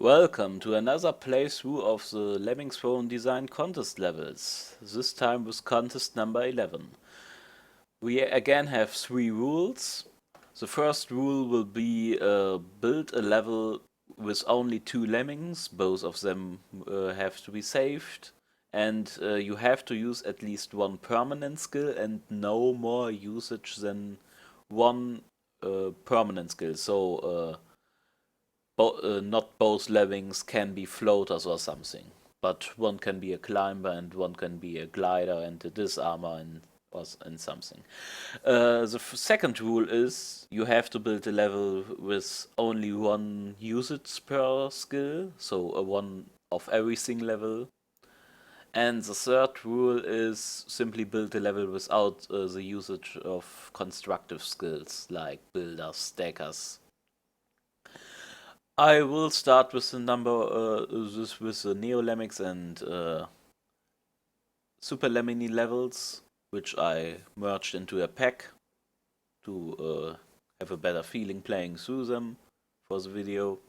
Welcome to another playthrough of the LemmingsForums design contest levels, this time with contest number 11. We again have 3 rules. The first rule will be build a level with only 2 lemmings, both of them have to be saved, and you have to use at least 1 permanent skill and no more usage than 1 permanent skill. So not both lemmings can be floaters or something, but one can be a climber and one can be a glider and a disarmer and something. The second rule is you have to build a level with only 1 usage per skill, so a 1 of everything level. And the third rule is simply build a level without the usage of constructive skills like builders, stackers. I will start with the with the Neo Lemmings and Super Lemmy levels, which I merged into a pack to have a better feeling playing through them for the video,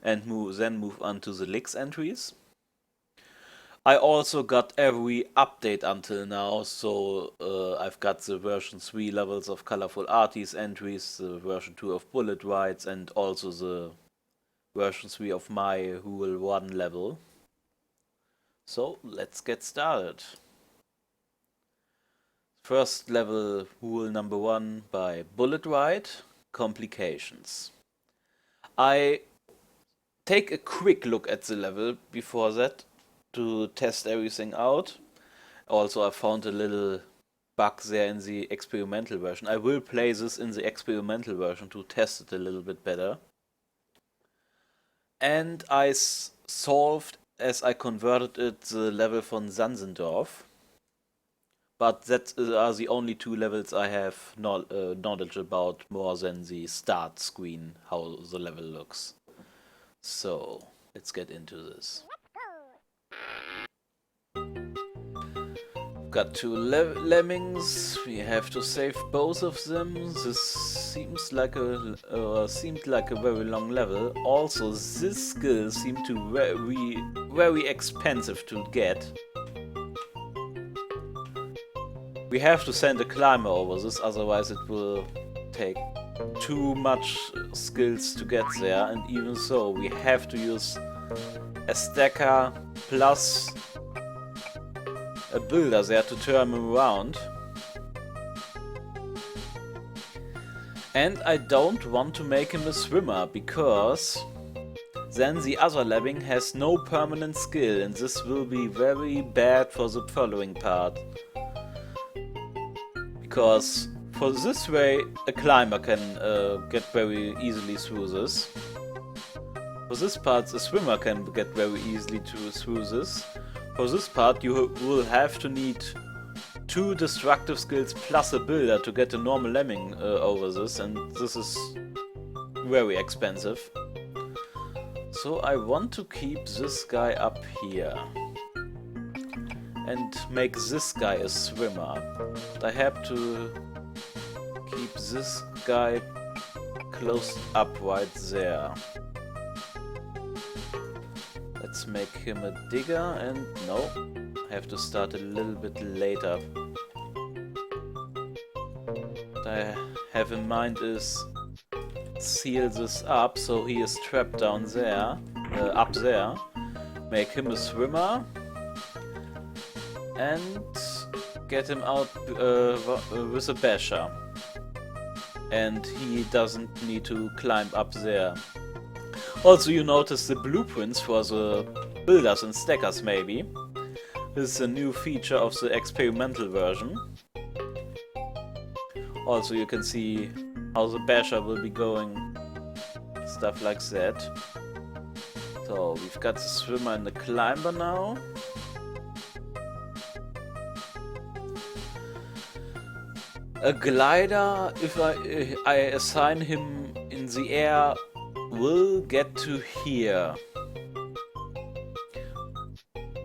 and then move on to the Licks entries. I also got every update until now, so I've got the version 3 levels of Colorful Arties entries, the version 2 of Bullet Rides, and also the version 3 of my Rule 1 level. So let's get started. First level, rule number 1 by Bullet Ride, Complications. I take a quick look at the level before that to test everything out. Also I found a little bug there in the experimental version. I will play this in the experimental version to test it a little bit better. And I solved, as I converted it, the level von Sansendorf. But that are the only 2 levels I have knowledge about more than the start screen, how the level looks. So, let's get into this. Got 2 lemmings, we have to save both of them. This seemed like a very long level. Also, this skill seemed to very expensive to get. We have to send a climber over this, otherwise it will take too much skills to get there, and even so we have to use a stacker plus a builder there to turn him around. And I don't want to make him a swimmer, because then the other lemming has no permanent skill, and this will be very bad for the following part. Because for this way a climber can get very easily through this. For this part a swimmer can get very easily through this. For this part you will have to need 2 destructive skills plus a builder to get a normal lemming over this, and this is very expensive. So I want to keep this guy up here and make this guy a swimmer. But I have to keep this guy close up right there. Let's make him a digger, and no, I have to start a little bit later. What I have in mind is seal this up so he is trapped down there, up there, make him a swimmer, and get him out with a basher. And he doesn't need to climb up there. Also, you notice the blueprints for the builders and stackers maybe. This is a new feature of the experimental version. Also, you can see how the basher will be going, stuff like that. So, we've got the swimmer and the climber now. A glider, if I assign him in the air, will get to here.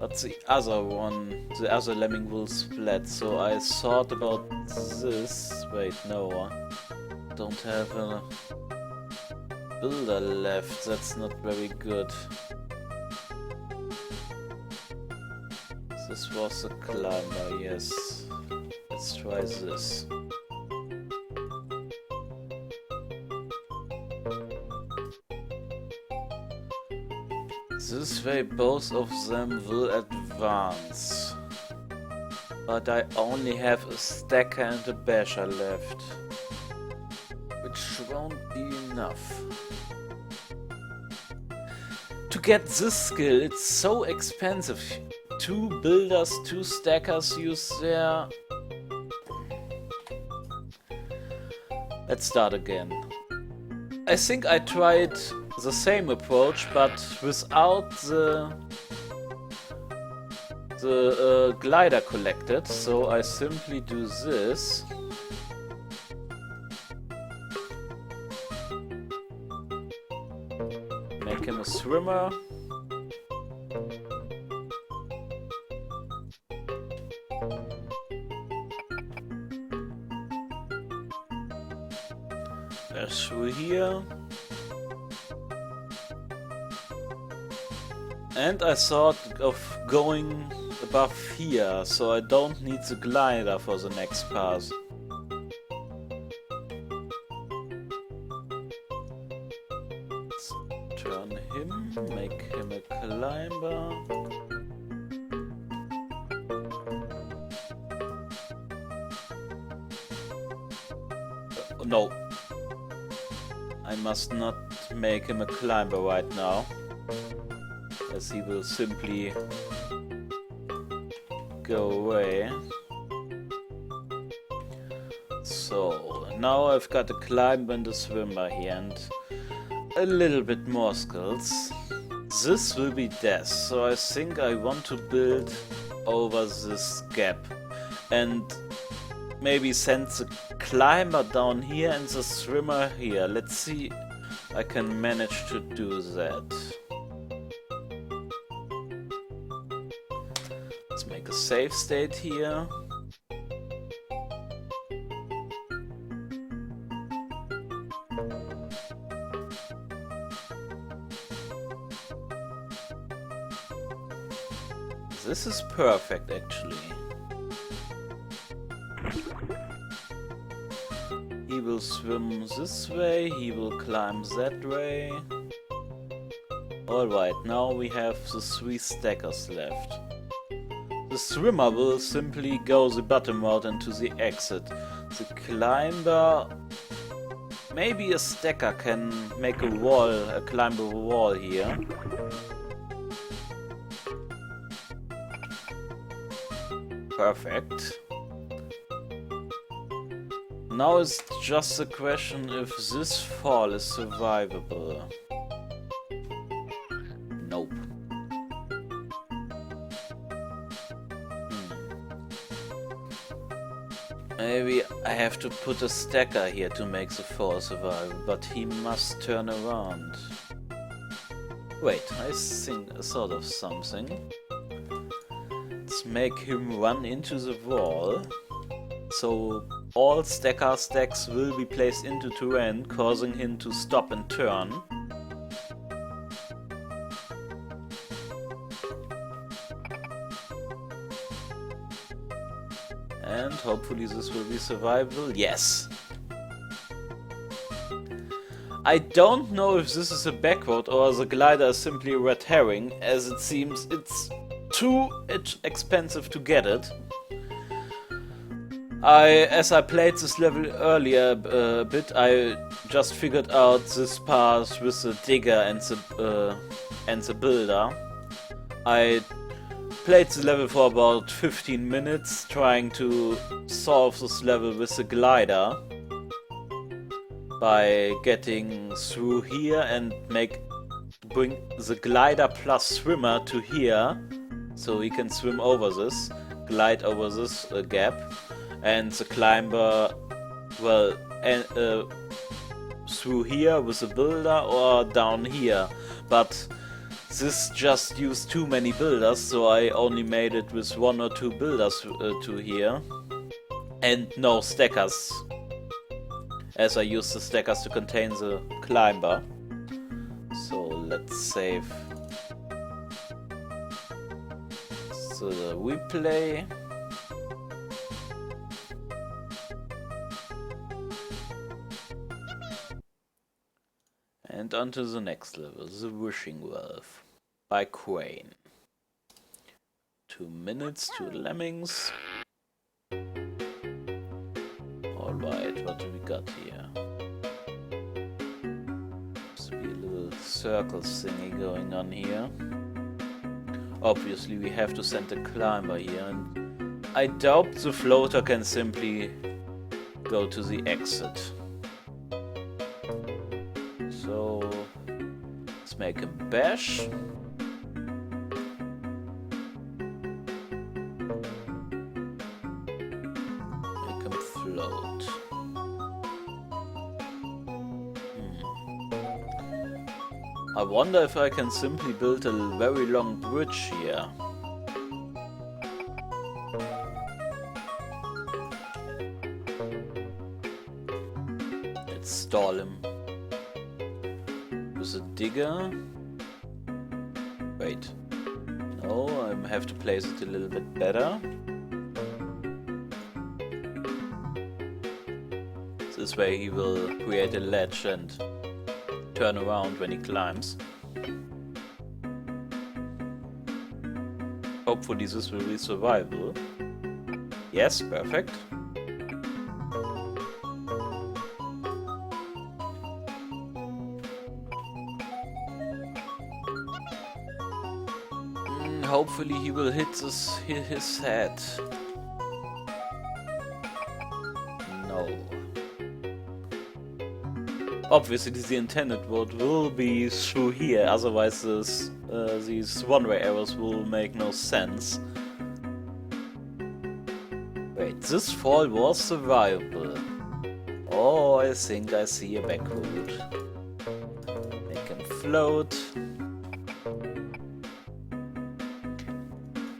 But the other one, the other lemming will splat, so I thought about this. Wait, no, I don't have a builder left. That's not very good. This was a climber, yes. Let's try this. This way both of them will advance. But I only have a stacker and a basher left. Which won't be enough. To get this skill, it's so expensive. 2 builders, 2 stackers use their... Let's start again. I think I tried the same approach, but without the glider collected, so I simply do this. Make him a swimmer. Through here. And I thought of going above here, so I don't need the glider for the next pass. Let's turn him, make him a climber. No. I must not make him a climber right now, as he will simply go away. So, now I've got a climber and a swimmer here and a little bit more skills. This will be death, so I think I want to build over this gap and maybe send the climber down here and the swimmer here. Let's see if I can manage to do that. Let's make a save state here. This is perfect actually. He will swim this way, he will climb that way. Alright, now we have the 3 stackers left. The swimmer will simply go the bottom route into the exit. The climber... Maybe a stacker can make a wall, a climbable wall here. Perfect. Now it's just a question if this fall is survivable. Nope. Maybe I have to put a stacker here to make the fall survivable, but he must turn around. Wait, I thought of something. Let's make him run into the wall. So all stacker stacks will be placed into terrain, causing him to stop and turn. And hopefully this will be survivable. Yes! I don't know if this is a backroad or the glider is simply a red herring, as it seems it's too expensive to get it. As I played this level earlier a bit, I just figured out this path with the digger and the builder. I played the level for about 15 minutes, trying to solve this level with the glider by getting through here and bring the glider plus swimmer to here, so he can swim over this, glide over this gap, and the climber, well, through here with the builder or down here, but this just used too many builders, so I only made it with 1 or 2 builders to here, and no stackers, as I used the stackers to contain the climber. let's save the replay. And on to the next level, the wishing valve by Crane. 2 minutes to Lemmings. Alright, what do we got here? There's a little circle thingy going on here. Obviously we have to send a climber here, and I doubt the floater can simply go to the exit. So let's make him bash. Make him float. I wonder if I can simply build a very long bridge here. Let's stall him with a digger. Wait. No, I have to place it a little bit better. This way he will create a ledge and turn around when he climbs. Hopefully this will be survivable. Yes, perfect. Hopefully he will hit his head. No. Obviously the intended road will be through here, otherwise these one-way arrows will make no sense. Wait, this fall was survivable. Oh, I think I see a back route. Make him float.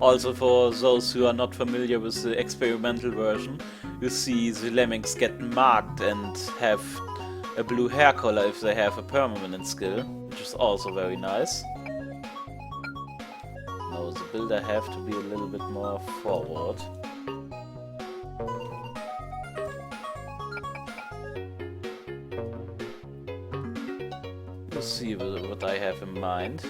Also, for those who are not familiar with the experimental version, you see the lemmings get marked and have a blue hair color if they have a permanent skill, which is also very nice. No, the builder have to be a little bit more forward. We'll see what I have in mind.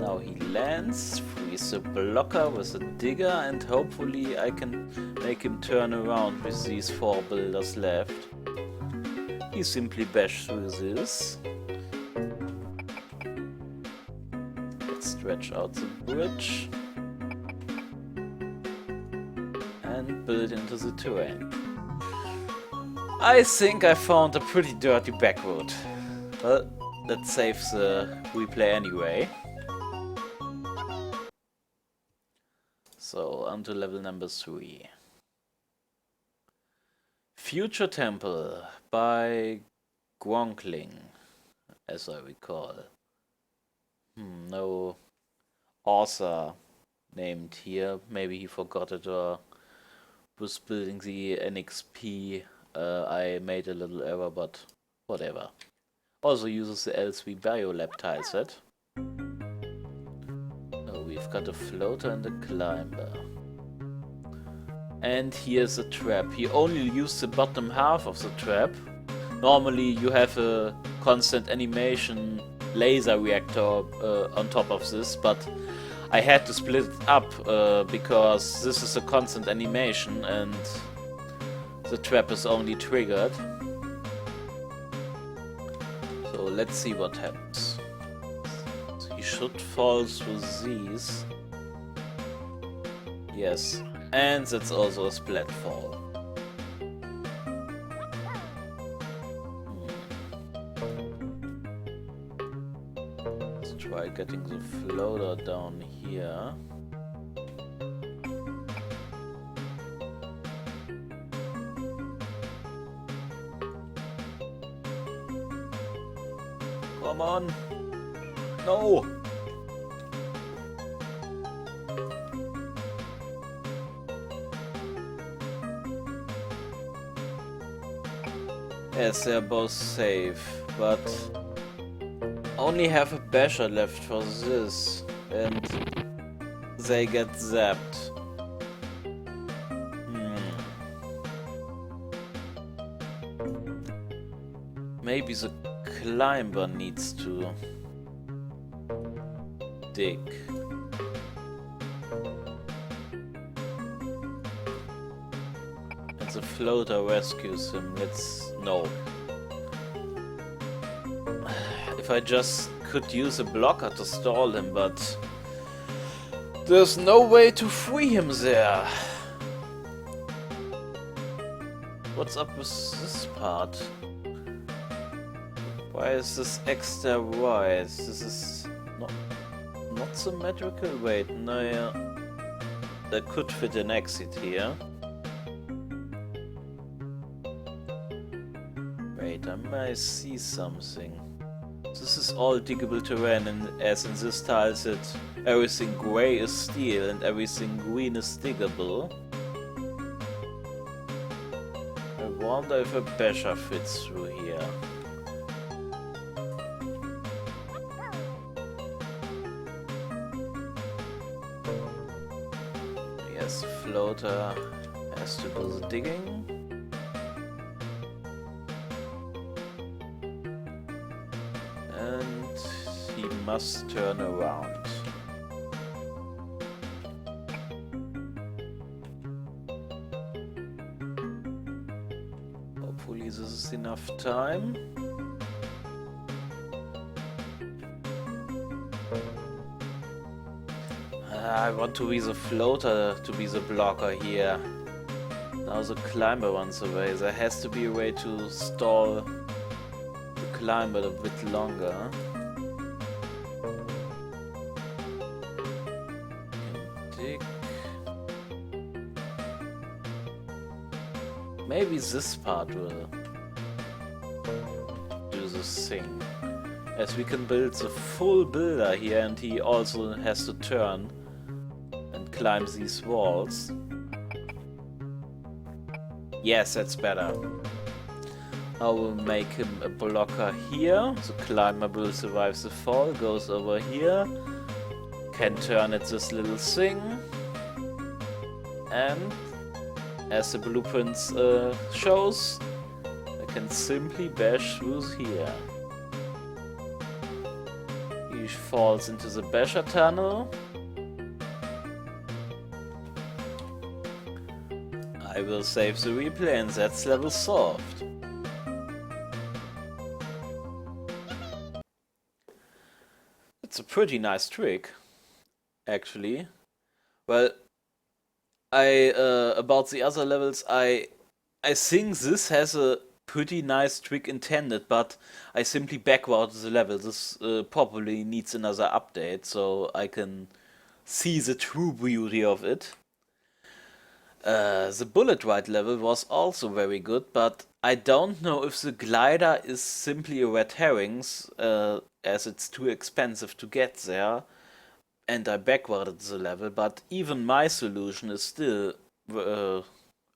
Now he lands, frees the blocker with a digger, and hopefully I can make him turn around with these 4 builders left. He simply bashed through this. Let's stretch out the bridge and build into the terrain. I think I found a pretty dirty back road. Well, let's save the replay anyway. So, on to level number 3. Future Temple by Gronkling, as I recall. No author named here. Maybe he forgot it or was building the NXP. I made a little error, but whatever. Also uses the L3 Biolab tileset. We've got a floater and a climber. And here's a trap. He only used the bottom half of the trap. Normally you have a constant animation laser reactor on top of this, but I had to split it up because this is a constant animation and the trap is only triggered. So let's see what happens. Should fall through these. Yes, and that's also a splat fall. Let's try getting the floater down here. Come on! No! Yes, they're both safe. but only have a basher left for this, and they get zapped. Maybe the climber needs to dig. And the floater rescues him. No. If I just could use a blocker to stall him, but there's no way to free him there. What's up with this part? Why is this extra wide? This is not symmetrical. Wait, no, yeah. That could fit an exit here. Wait, I might see something. This is all diggable terrain, and as in this tile set, everything grey is steel and everything green is diggable. I wonder if a basher fits through here. Yes, floater has to do the digging. And he must turn around. Hopefully this is enough time. I want to be the floater to be the blocker here. Now the climber runs away. There has to be a way to stall the climber a bit longer. Dig. Maybe this part will do this thing. As we can build the full builder here, and he also has to turn and climb these walls. Yes, that's better. I will make him a blocker here. The climber will survive the fall, goes over here, can turn at this little thing, and as the blueprint shows, I can simply bash through here. He falls into the basher tunnel. I will save the replay, and that's level solved. It's a pretty nice trick, actually. Well, about the other levels, I think this has a pretty nice trick intended, but I simply backwarded the level. This probably needs another update, so I can see the true beauty of it. The bullet ride level was also very good, but I don't know if the glider is simply a red herrings, as it's too expensive to get there, and I backwarded the level, but even my solution is still,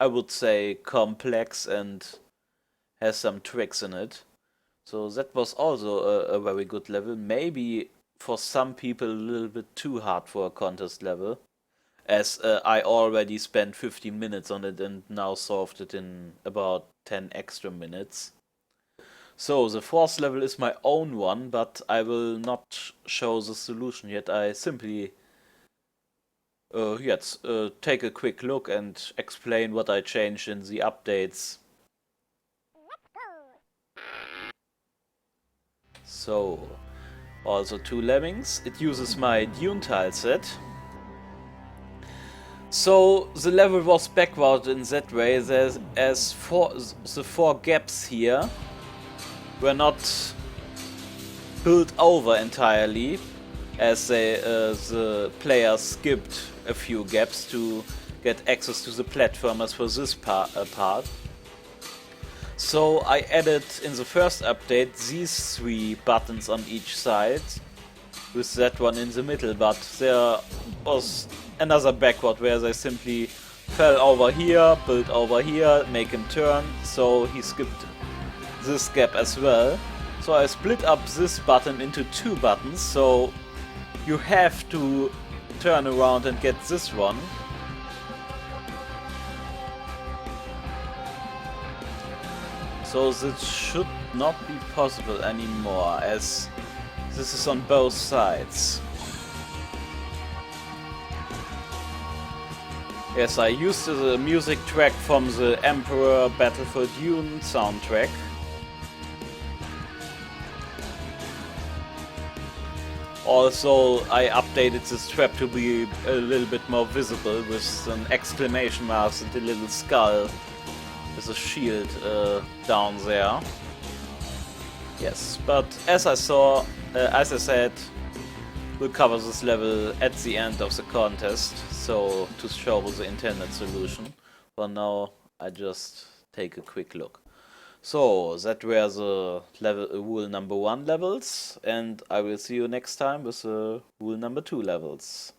I would say, complex and has some tricks in it. So that was also a very good level, maybe for some people a little bit too hard for a contest level, as I already spent 15 minutes on it and now solved it in about 10 extra minutes. So the fourth level is my own one, but I will not show the solution yet. I simply take a quick look and explain what I changed in the updates. So, also 2 lemmings. It uses my dune tile set. So the level was backward in that way, as the 4 gaps here were not built over entirely, as the players skipped a few gaps to get access to the platformers for this part. So I added in the first update these 3 buttons on each side, with that one in the middle, but there was another backward where they simply fell over here, built over here, make him turn, so he skipped this gap as well. So I split up this button into 2 buttons, so you have to turn around and get this one. So this should not be possible anymore, as this is on both sides. Yes, I used the music track from the Emperor Battle for Dune soundtrack. Also, I updated this trap to be a little bit more visible with an exclamation mark and a little skull with a shield down there. Yes, but as I said, we'll cover this level at the end of the contest, so to show the intended solution. For now, I just take a quick look. So that were the rule number 1 levels, and I will see you next time with the rule number 2 levels.